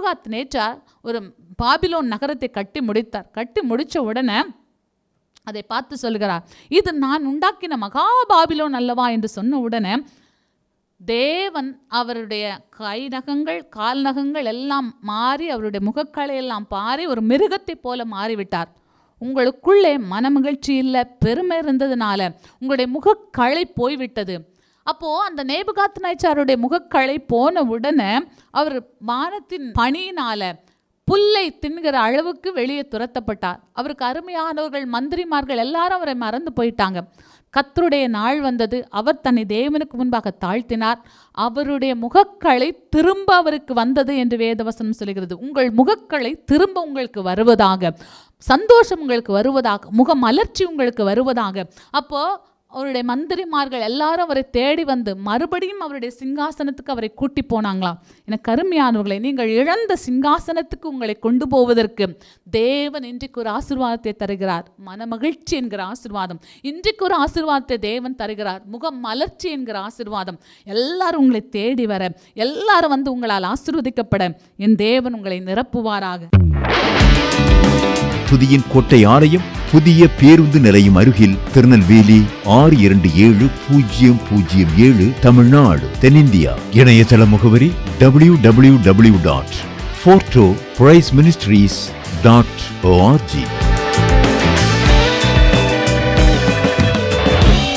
நேபுகாத் நேச்சார் ஒரு பாபிலோன் நகரத்தை கட்டி முடித்தார். கட்டி முடித்த உடனே அதை பார்த்து சொல்கிறார், இது நான் உண்டாக்கின மகா பாபிலோன் அல்லவா என்று சொன்ன உடனே தேவன் அவருடைய கை நகங்கள் கால் நகங்கள் எல்லாம் மாறி அவருடைய முகக்களை எல்லாம் பாரி ஒரு மிருகத்தை போல மாறிவிட்டார். உங்களுக்குள்ளே மனமகிழ்ச்சி இல்லை, பெருமை இருந்ததுனால உங்களுடைய முகக்களை போய்விட்டது. அப்போது அந்த நேபுகாத் நேச்சாருடைய முகக்களை போன உடனே அவர் வானத்தின் பணியினால புல்லை தின்கிற அளவுக்கு வெளியே துரத்தப்பட்டார். அவருக்கு அருமையானவர்கள் மந்திரிமார்கள் எல்லாரும் அவரை மறந்து போயிட்டாங்க. கர்த்தருடைய நாள் வந்தது. அவர் தன்னை தேவனுக்கு முன்பாக தாழ்த்தினார். அவருடைய முகக்களை திரும்ப அவருக்கு வந்தது என்று வேதவசனம் சொல்கிறது. உங்கள் முகக்களை திரும்ப உங்களுக்கு வருவதாக, சந்தோஷம் உங்களுக்கு வருவதாக, முகமலர்ச்சி உங்களுக்கு வருவதாக. அப்போ அவருடைய மந்திரிமார்கள் எல்லாரும் அவரை தேடி வந்து மறுபடியும் அவருடைய சிங்காசனத்துக்கு அவரை கூட்டி போனாங்களாம். எனக்கு அருமையானவர்களை, நீங்கள் இழந்த சிங்காசனத்துக்கு உங்களை கொண்டு போவதற்கு தேவன் இன்றைக்கு ஒரு ஆசீர்வாதத்தை தருகிறார். மனமகிழ்ச்சி என்கிற ஆசீர்வாதம் இன்றைக்கு ஒரு ஆசீர்வாதத்தை தேவன் தருகிறார். முகம் மலர்ச்சி என்கிற ஆசீர்வாதம். எல்லாரும் உங்களை தேடி வர, எல்லாரும் வந்து உங்களால் ஆசீர்வதிக்கப்பட என் தேவன் உங்களை நிரப்புவாராக. புதிய கோட்டை ஆலயம் புதிய பேருந்து நிலையம் அருகில் திருநெல்வேலி 620007 தமிழ்நாடு தென்னிந்தியா. இணையதள முகவரி www.fortopriceministries.org.